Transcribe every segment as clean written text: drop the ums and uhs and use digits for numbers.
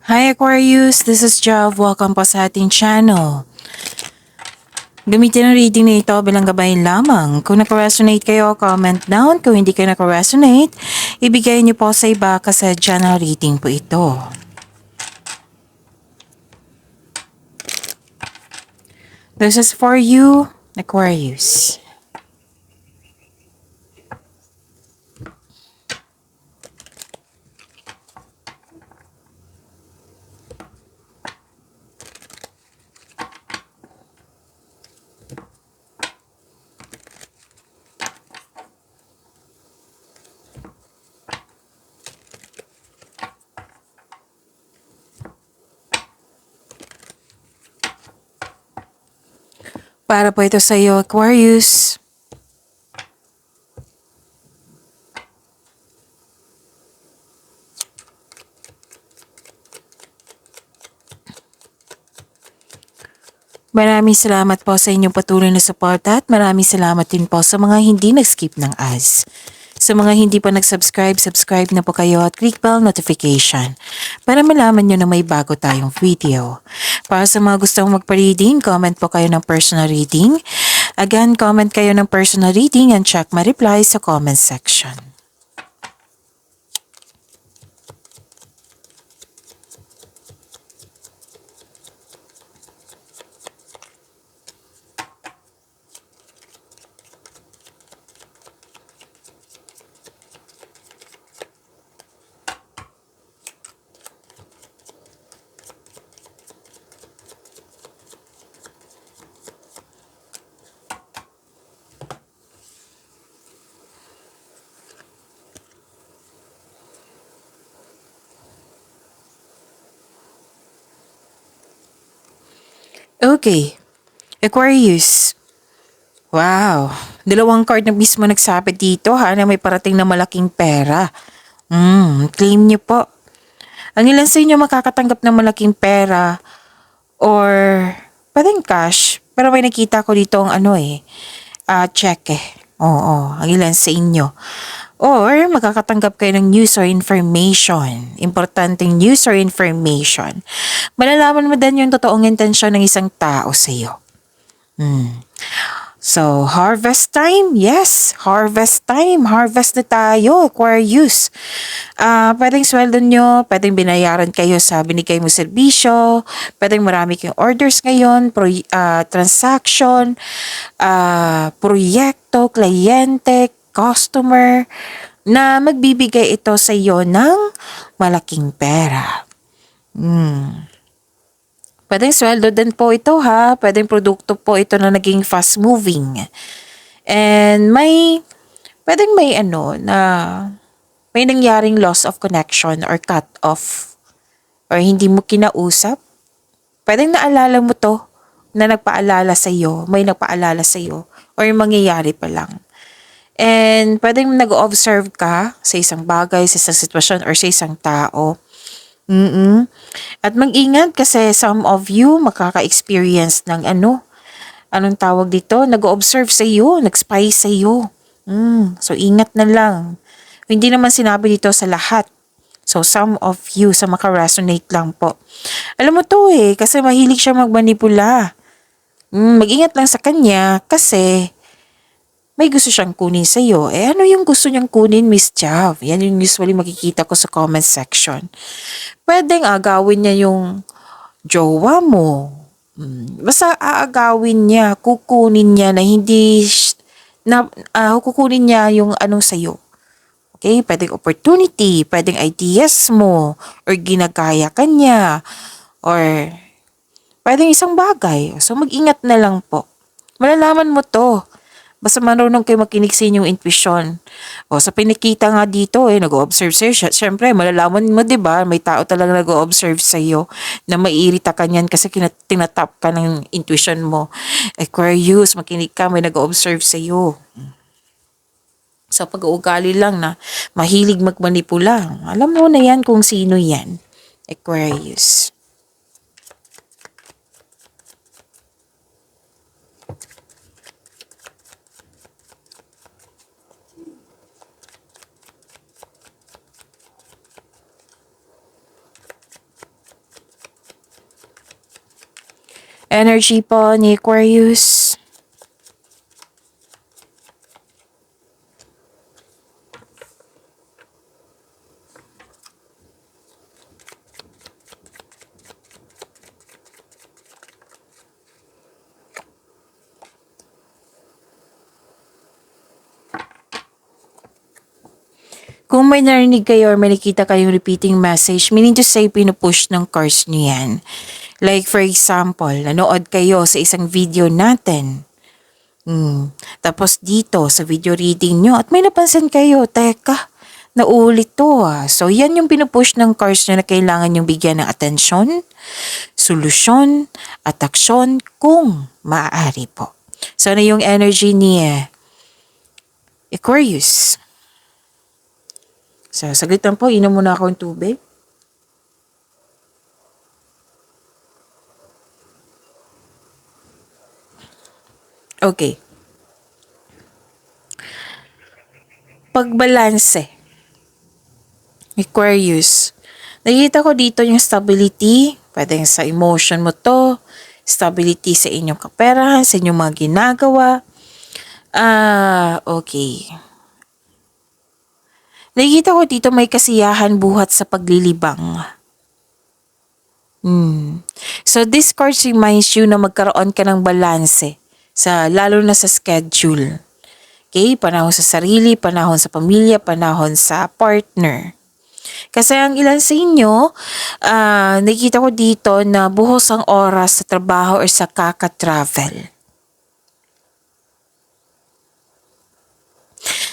Hi Aquarius, this is Jav. Welcome po sa ating channel. Gamitin ang reading na ito bilang gabayan lamang. Kung naka-resonate kayo, comment down. Kung hindi kayo naka-resonate, ibigay niyo po sa iba kasi channel reading po ito. This is for you, Aquarius. Para po ito sa iyo, Aquarius. Maraming salamat po sa inyong patuloy na suporta at maraming salamat din po sa mga hindi nag-skip ng ads. Sa mga hindi pa nag-subscribe, subscribe na po kayo at click bell notification para malaman nyo na may bago tayong video. Para sa mga gustong magpa-reading, comment po kayo ng personal reading. Again, comment kayo ng personal reading and check my reply sa comment section. Okay, Aquarius. Wow, dalawang card na mismo nagsabi dito na may parating na malaking pera. Claim niyo po. Ang ilan sa inyo makakatanggap ng malaking pera or pwedeng cash. Pero may nakita ko dito ang check eh. Oo, ang ilan sa inyo. Or makakatanggap kayo ng news or information. Importanteng news or information. Malalaman mo din yung totoong intensyon ng isang tao sa iyo. So, harvest time? Yes, harvest time. Harvest na tayo, Aquarius. Pwedeng sweldo nyo, pwedeng binayaran kayo sa binigay mo serbisyo, pwedeng marami kayong orders ngayon, transaction, proyekto, kliyente, customer, na magbibigay ito sa iyo ng malaking pera. Pwedeng sweldo din po ito pwedeng produkto po ito na naging fast moving. And pwedeng may nangyaring loss of connection or cut off or hindi mo kinausap. Pwedeng naalala mo to na nagpaalala sa iyo, may nagpaalala sa iyo or mangyayari pa lang. And pwedeng nag-observe ka sa isang bagay, sa isang sitwasyon or sa isang tao. At mag-ingat kasi some of you makaka-experience ng anong tawag dito, nag-observe sa iyo, nag-spy sa iyo. So ingat na lang. Hindi naman sinabi dito sa lahat. So some of you sa maka-resonate lang po. Alam mo to kasi mahilig siya magmanipula. Mag-ingat lang sa kanya kasi may gusto siyang kunin sa iyo. Ano yung gusto niyang kunin, Miss Jav? Yan yung usually makikita ko sa comment section. Pwedeng agawin niya yung jowa mo. Basta aagawin niya, kukunin niya na hindi, kukunin niya yung anong sa'yo. Okay, pwedeng opportunity, pwedeng ideas mo, or ginagaya ka niya, or pwedeng isang bagay. So mag-ingat na lang po. Malalaman mo to. Basta marunong kayo makinig sa inyong intuition. O sa pinikita nga dito nag-o-observe sa'yo. Siyempre, malalaman mo, diba, may tao talaga nag-o-observe sa'yo na maiirita ka niyan kasi tinatap ka ng intuition mo. Aquarius, makinig ka, may nag-o-observe sa'yo. Sa pag-uugali lang na mahilig magmanipula. Alam mo na yan kung sino yan. Aquarius. Energy po ni Aquarius. Kung may narinig kayo or may nakita kayong repeating message, meaning to say, pinupush ng cards niyo yan. Like for example, nanood kayo sa isang video natin. Tapos dito sa video reading nyo at may napansin kayo, teka, naulit to ah. So yan yung pinupush ng cards nyo na kailangan yung bigyan ng atensyon, solusyon, at aksyon kung maaari po. So ano yung energy ni Aquarius? So, saglit lang po, inom muna ako ng tubig. Okay. Pagbalanse. Aquarius. Nakikita ko dito yung stability. Pwede sa emotion mo to. Stability sa inyong kaperahan, sa inyong mga ginagawa. Okay. Nakikita ko dito may kasiyahan buhat sa paglilibang. So this card reminds you na magkaroon ka ng balanse lalo na sa schedule. Okay? Panahon sa sarili, panahon sa pamilya, panahon sa partner. Kasi ang ilan sa inyo, nakikita ko dito na buhos ang oras sa trabaho or sa kaka-travel.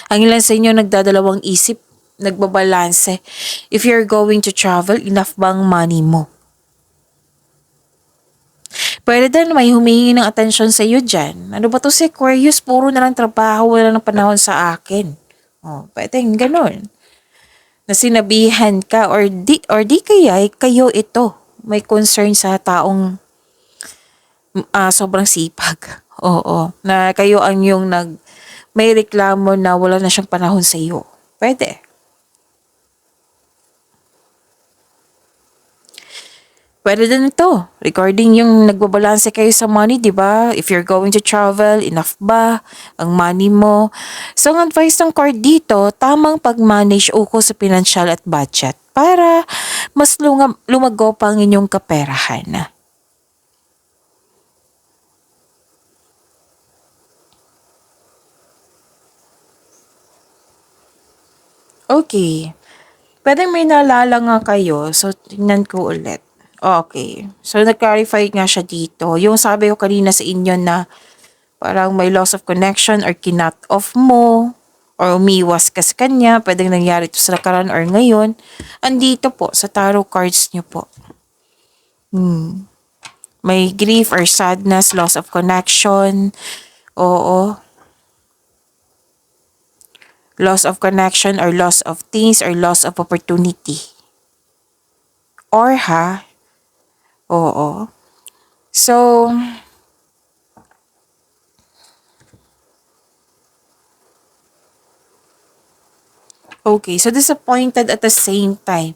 Ang ilan sa inyo nagdadalawang isip, nagbabalanse. If you're going to travel, enough bang money mo? Pwede din may humingi ng atensyon sa iyo dyan. Ano ba to si Aquarius? Puro na lang trabaho, wala ng panahon sa akin. Pwede ganun. Na sinabihan ka or di kaya kayo ito. May concern sa taong sobrang sipag. Oo. Na kayo ang yung may reklamo na wala na siyang panahon sa iyo. Pwede. Pwede din ito. Regarding yung nagbabalanse kayo sa money, di ba? If you're going to travel, enough ba ang money mo? So, ang advice ng card dito, tamang pag-manage uko sa financial at budget para mas lumago pa ang inyong kaperahan. Okay. Pwede may naalala nga kayo. So, tingnan ko ulit. Okay. So, nag-clarify nga siya dito. Yung sabi ko kanina sa inyo na parang may loss of connection or kinut off mo or umiwas ka sa kanya. Pwedeng nangyari ito sa nakaraan or ngayon. Andito po sa tarot cards niyo po. May grief or sadness, loss of connection. Oo. Loss of connection or loss of things or loss of opportunity. Or oo. So, okay. So, disappointed at the same time.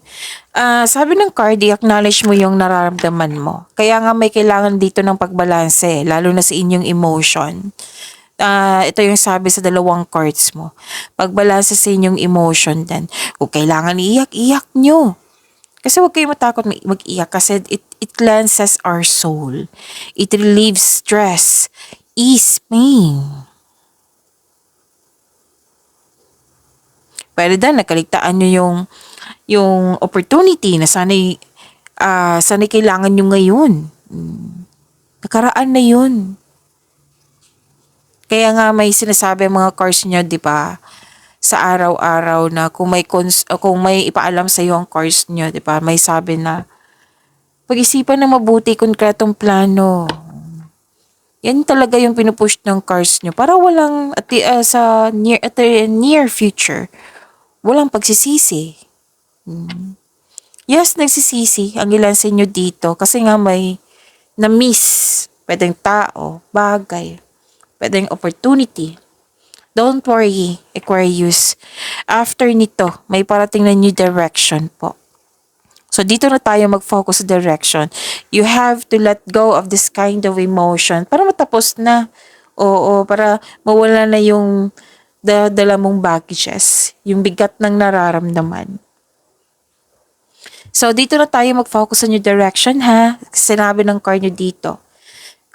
Sabi ng card, i-acknowledge mo yung nararamdaman mo. Kaya nga may kailangan dito ng pagbalanse, lalo na sa inyong emotion. Ito yung sabi sa dalawang cards mo. Pagbalanse sa inyong emotion din. Kung kailangan iiyak nyo. Kasi huwag kayo matakot mag-iyak kasi it cleanses our soul. It relieves stress, ease pain. Pwede din, nakaligtaan nyo yung opportunity na sana'y kailangan nyo ngayon. Nakaraan na yun. Kaya nga may sinasabi mga cards nyo, di ba? Sa araw-araw na kung may ipaalam sa iyo ang cards nyo, di ba? May sabi na pag-isipan na mabuti konkretong plano. Yan talaga yung pinupush ng cards nyo para walang at the near future, walang pagsisisi. Yes, nagsisisi ang ilan sa inyo dito kasi nga may na-miss. Pwedeng tao, bagay, pwedeng opportunity. Don't worry, Aquarius. After nito, may parating na new direction po. So, dito na tayo mag-focus sa direction. You have to let go of this kind of emotion para matapos na. Oo, para mawala na yung dala mong baggages, yung bigat ng nararamdaman. So, dito na tayo mag-focus sa new direction, ha? Sinabi ng card nyo dito.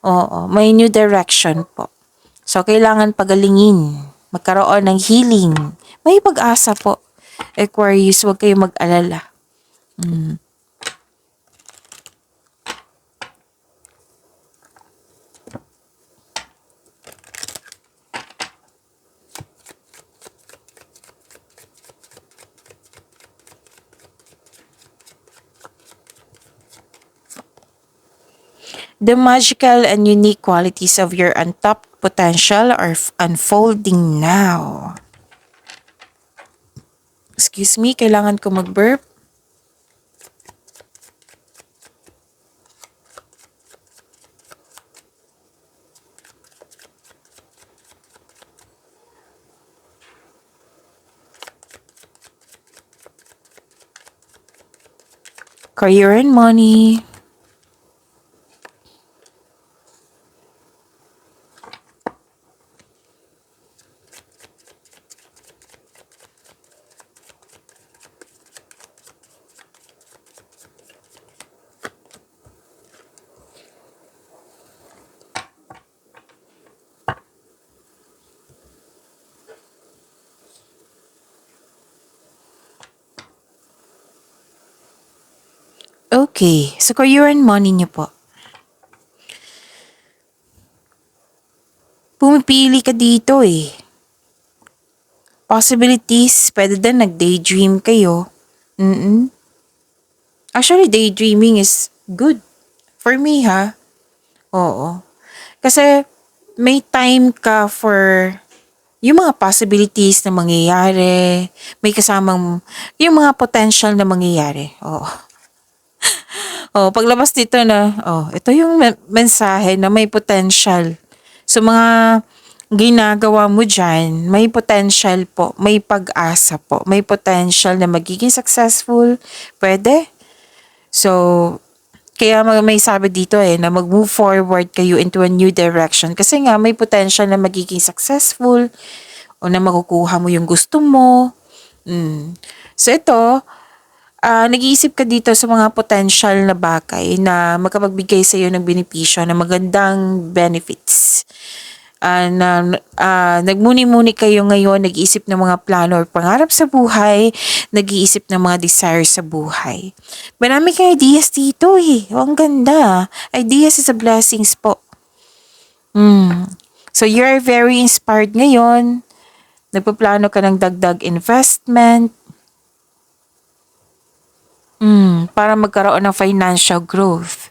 Oo, may new direction po. So, kailangan pagalingin, magkaroon ng healing. May pag-asa po. Aquarius, huwag kayong mag-alala. The magical and unique qualities of your untapped potential are unfolding now. Excuse me, kailangan ko mag-burp. Career and money. Okay, so career and money niyo po. Pumipili ka dito eh. Possibilities, pwede din nag-daydream kayo. Actually, daydreaming is good. For me, ha? Oo. Kasi may time ka for yung mga possibilities na mangyayari, may kasamang yung mga potential na mangyayari. Oo. Oh, paglabas dito na, ito yung mensahe na may potential. So mga ginagawa mo dyan, may potential po, may pag-asa po, may potential na magiging successful. Pwede. So, kaya may sabi dito na mag-move forward kayo into a new direction. Kasi nga, may potential na magiging successful o na makukuha mo yung gusto mo. So, ito, nag-iisip ka dito sa mga potential na bagay na makapagbigay sa iyo ng benepisyo na magandang benefits. Nagmuni-muni kayo ngayon, nag-iisip ng mga plano or pangarap sa buhay, nag-iisip ng mga desires sa buhay. Marami kang ideas dito eh. Ang ganda. Ideas is a blessings po. So you're very inspired ngayon. Nagpaplano ka ng dagdag investment. Para magkaroon ng financial growth.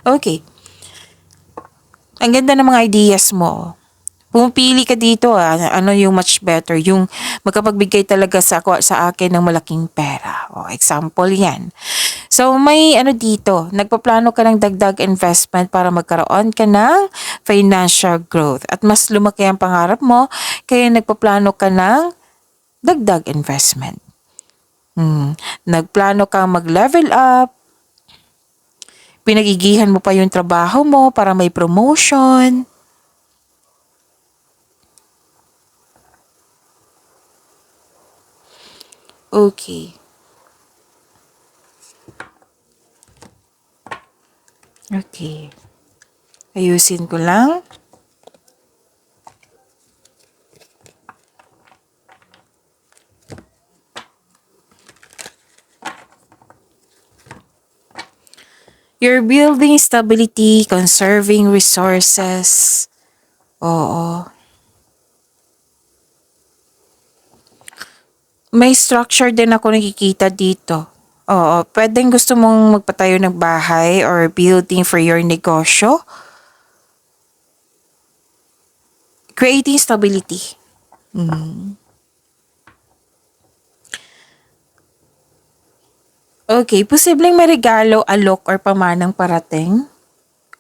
Okay. Ang ganda ng mga ideas mo. Pumipili ka dito ano yung much better, yung magkapagbigay talaga sa akin ng malaking pera. Example yan. So may dito, nagpaplano ka ng dagdag investment para magkaroon ka ng financial growth at mas lumaki ang pangarap mo, kaya nagpaplano ka ng dagdag investment. Nagplano kang mag-level up, pinagigihan mo pa yung trabaho mo para may promotion. Okay. Okay. Ayusin ko lang. You're building stability, conserving resources. Oo. May structure din ako nakikita dito. Oo, pwedeng gusto mong magpatayo ng bahay or building for your negosyo. Creating stability. Okay, posibleng may regalo, alok, or pamanang parating.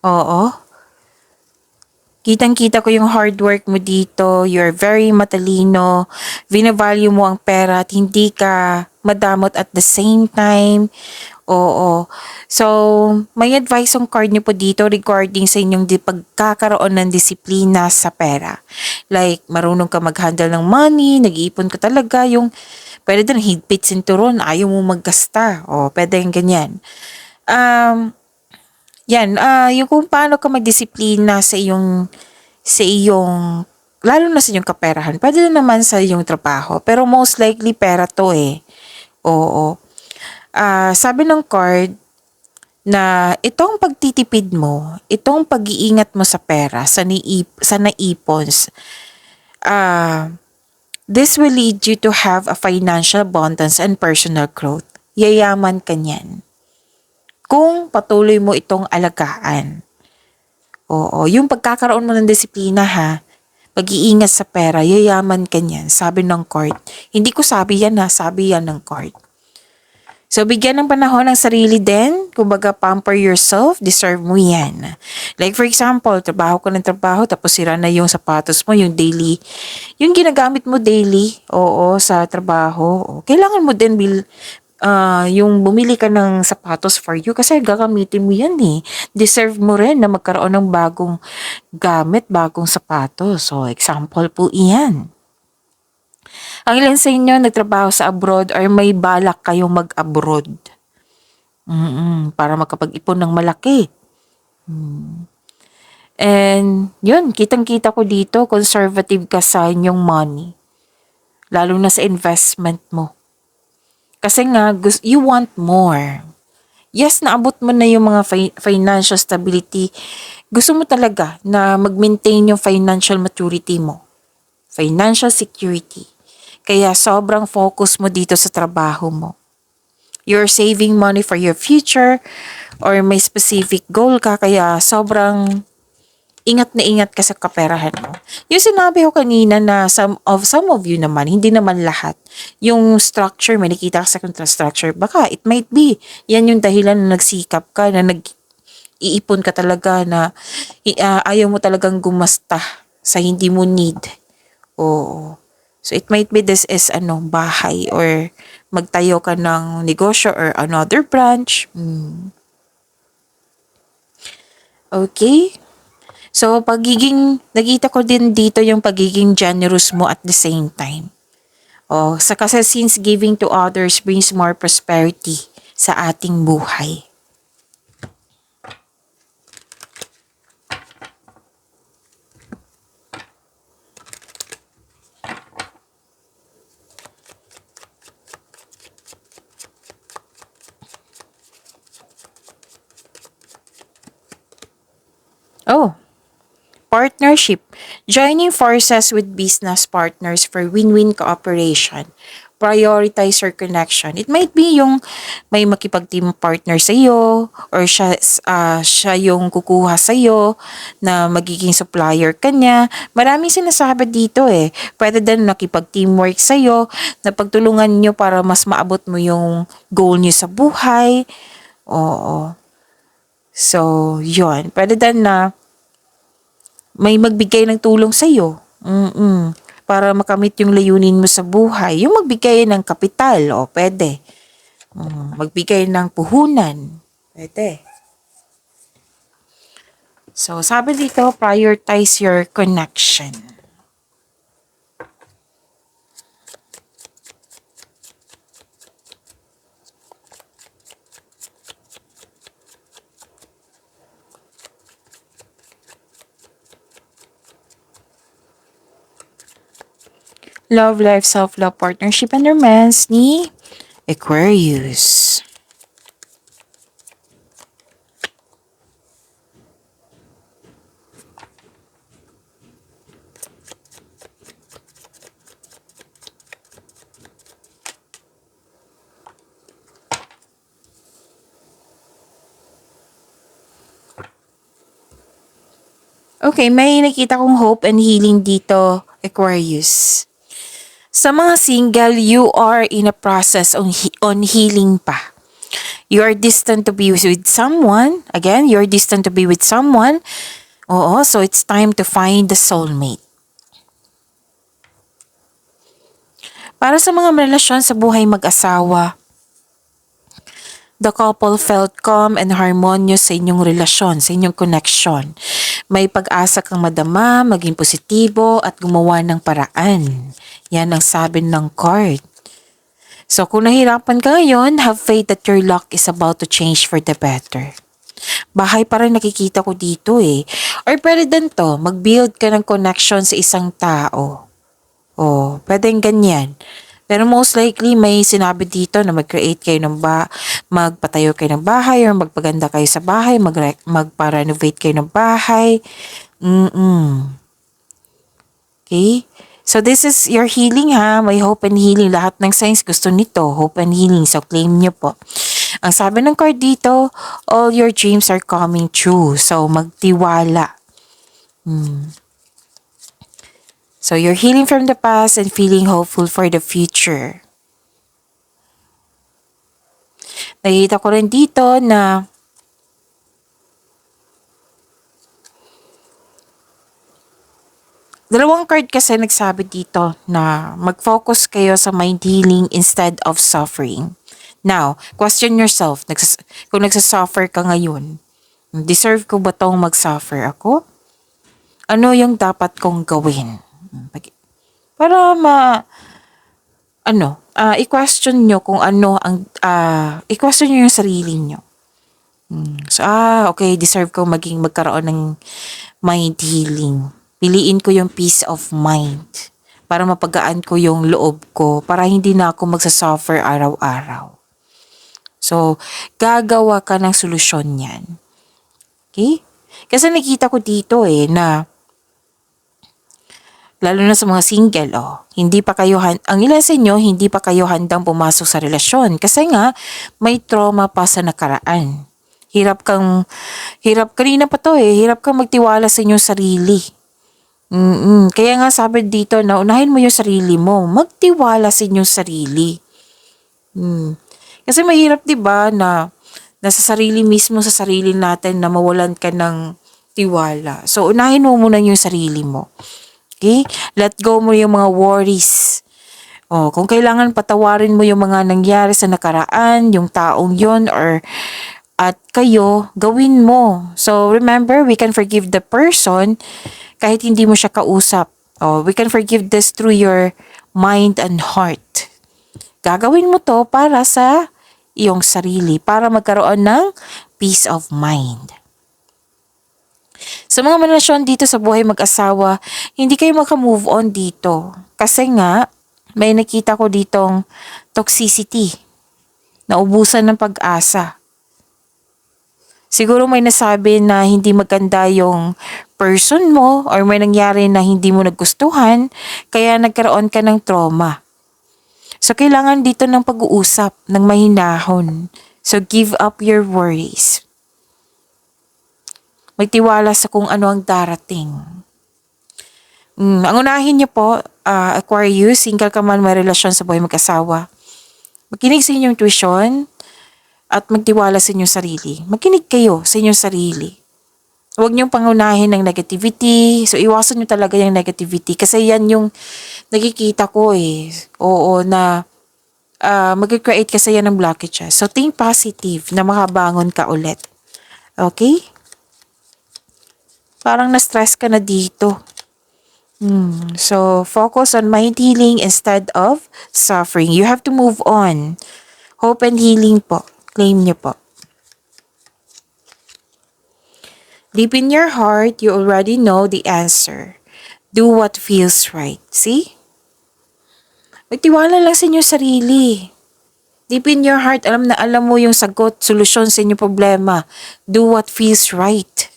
Oo. Kitang-kita ko yung hard work mo dito. You're very matalino. Vinavalue mo ang pera at hindi ka madamot at the same time. Oo. So, may advice ang card niyo po dito regarding sa inyong pagkakaroon ng disiplina sa pera. Like, marunong ka mag-handle ng money, nag-iipon ka talaga, yung pwede din higpit sinturon, ayaw mo maggasta. O, pwede yung ganyan. Um, yung kung paano ka magdisiplina sa iyong lalo na sa iyong kaperahan. Pwede na naman sa iyong trabaho, pero most likely pera to eh. Oo. Sabi ng card na itong pagtitipid mo, itong pag-iingat mo sa pera, sa naipons, ah, this will lead you to have a financial abundance and personal growth. Yayaman ka niyan. Kung patuloy mo itong alagaan. Oo, yung pagkakaroon mo ng disiplina ha, pag-iingat sa pera, yayaman ka niyan, sabi ng court. Hindi ko sabi yan ha, sabi yan ng court. So, bigyan ng panahon ng sarili din. Kumbaga, pamper yourself. Deserve mo yan. Like, for example, trabaho ka ng trabaho, tapos sira na yung sapatos mo, yung daily, yung ginagamit mo daily, oo, sa trabaho. Kailangan mo din, yung bumili ka ng sapatos for you kasi gagamitin mo yan eh. Deserve mo rin na magkaroon ng bagong gamit, bagong sapatos. So, example po iyan. Ang ilan sa inyo nagtrabaho sa abroad or may balak kayong mag-abroad. Para makapag-ipon ng malaki. And yun, kitang-kita ko dito, conservative ka sa inyong money. Lalo na sa investment mo. Kasi nga, you want more. Yes, naabot mo na yung mga financial stability. Gusto mo talaga na mag-maintain yung financial maturity mo. Financial security. Kaya sobrang focus mo dito sa trabaho mo. You're saving money for your future or may specific goal ka kaya sobrang ingat na ingat ka sa kaperahan mo. Yung sinabi ko kanina na some of you naman, hindi naman lahat. Yung structure, may nakita ka sa contract structure, baka it might be. Yan yung dahilan na nagsikap ka, na nag-iipon ka talaga, na ayaw mo talagang gumasta sa hindi mo need. Oo. So, it might be this is bahay or magtayo ka ng negosyo or another branch. Okay? So, nakita ko din dito yung pagiging generous mo at the same time. Kasi since giving to others brings more prosperity sa ating buhay. Partnership. Joining forces with business partners for win-win cooperation. Prioritize your connection. It might be yung may makipag-team partner sa iyo or siya yung kukuha sa iyo na magiging supplier ka niya. Maraming sinasabi dito eh. Pwede din nakipag-teamwork sa iyo na pagtulungan niyo para mas maabot mo yung goal niyo sa buhay. Oo. So, yun. Pwede din na may magbigay ng tulong sa iyo. Para makamit yung layunin mo sa buhay. Yung magbigay ng kapital, pwede. Magbigay ng puhunan, pwede. So, sabi dito, prioritize your connection. Love, life, self-love, partnership, and romance ni Aquarius. Okay, may nakita kong hope and healing dito, Aquarius. Sa mga single, you are in a process on healing pa. You are destined to be with someone. Again, you're destined to be with someone Oo, so it's time to find the soulmate. Para sa mga relasyon sa buhay mag-asawa, the couple felt calm and harmonious sa inyong relasyon, sa inyong connection. May pag-asa kang madama, maging positibo at gumawa ng paraan. Yan ang sabi ng card. So kung nahirapan ka ngayon, have faith that your luck is about to change for the better. Bahay pa rin nakikita ko dito eh. Or pwede din to, mag-build ka ng connection sa isang tao. Oh, pwedeng ganyan. Pero most likely may sinabi dito na mag-create kayo ng magpatayo kayo ng bahay or magpaganda kayo sa bahay, magpa-renovate kayo ng bahay. Okay? So this is your healing ha. May hope and healing. Lahat ng signs gusto nito. Hope and healing. So claim nyo po. Ang sabi ng card dito, all your dreams are coming true. So magtiwala. So you're healing from the past and feeling hopeful for the future. Nakikita ko rin dito na dalawang card kasi nagsabi dito na mag-focus kayo sa mind healing instead of suffering. Now, question yourself, kung nagsasuffer ka ngayon, deserve ko ba tong mag-suffer ako? Ano yung dapat kong gawin? Para i-question nyo kung ano ang, i-question nyo yung sarili nyo. So, okay, deserve ko magkaroon ng mind healing. Piliin ko yung peace of mind para mapagaan ko yung loob ko para hindi na ako magsasuffer araw-araw. So, gagawa ka ng solusyon yan. Okay? Kasi nakita ko dito na lalo na sa mga single, hindi pa kayo, ang ilan sa inyo, hindi pa kayo handang pumasok sa relasyon kasi nga, may trauma pa sa nakaraan. Hirap kanina pa hirap kang magtiwala sa inyong sarili. Kaya nga sabi dito na unahin mo yung sarili mo, magtiwala sa inyong sarili. Kasi mahirap 'di ba na nasa sarili mismo sa sarili natin na mawalan ka ng tiwala. So unahin mo muna yung sarili mo. Okay? Let go mo yung mga worries. Kung kailangan patawarin mo yung mga nangyari sa nakaraan, yung taong yon at kayo, gawin mo. So remember, we can forgive the person kahit hindi mo siya kausap. We can forgive this through your mind and heart. Gagawin mo to para sa iyong sarili, para magkaroon ng peace of mind. Sa mga relasyon dito sa buhay mag-asawa, hindi kayo maka-move on dito. Kasi nga, may nakita ko ditong toxicity. Naubusan ng pag-asa. Siguro may nasabi na hindi maganda yung person mo or may nangyari na hindi mo nagustuhan, kaya nagkaroon ka ng trauma. So, kailangan dito ng pag-uusap, ng mahinahon. So, give up your worries. Magtiwala sa kung ano ang darating. Ang unahin niyo po, Aquarius, single ka man, may relasyon sa buhay mag-asawa. Makinig sa inyong tuition at magtiwala sa inyong sarili. Makinig kayo sa inyong sarili. Huwag niyong pangunahin ng negativity. So, iwasan niyo talaga yung negativity. Kasi yan yung nakikita ko Oo, na mag-create kasi yan ng blockages. So, think positive na makabangon ka ulit. Okay? Parang na-stress ka na dito. So, focus on mind healing instead of suffering. You have to move on. Hope and healing po. Claim niyo po. Deep in your heart, you already know the answer. Do what feels right. See? Magtiwala lang sa inyong sarili. Deep in your heart, alam mo yung sagot, solusyon sa inyong problema. Do what feels right.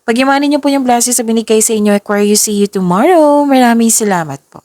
Pagyamanin niyo po yung blessings na binigay sa inyo, Aquarius. See you tomorrow. Maraming salamat po.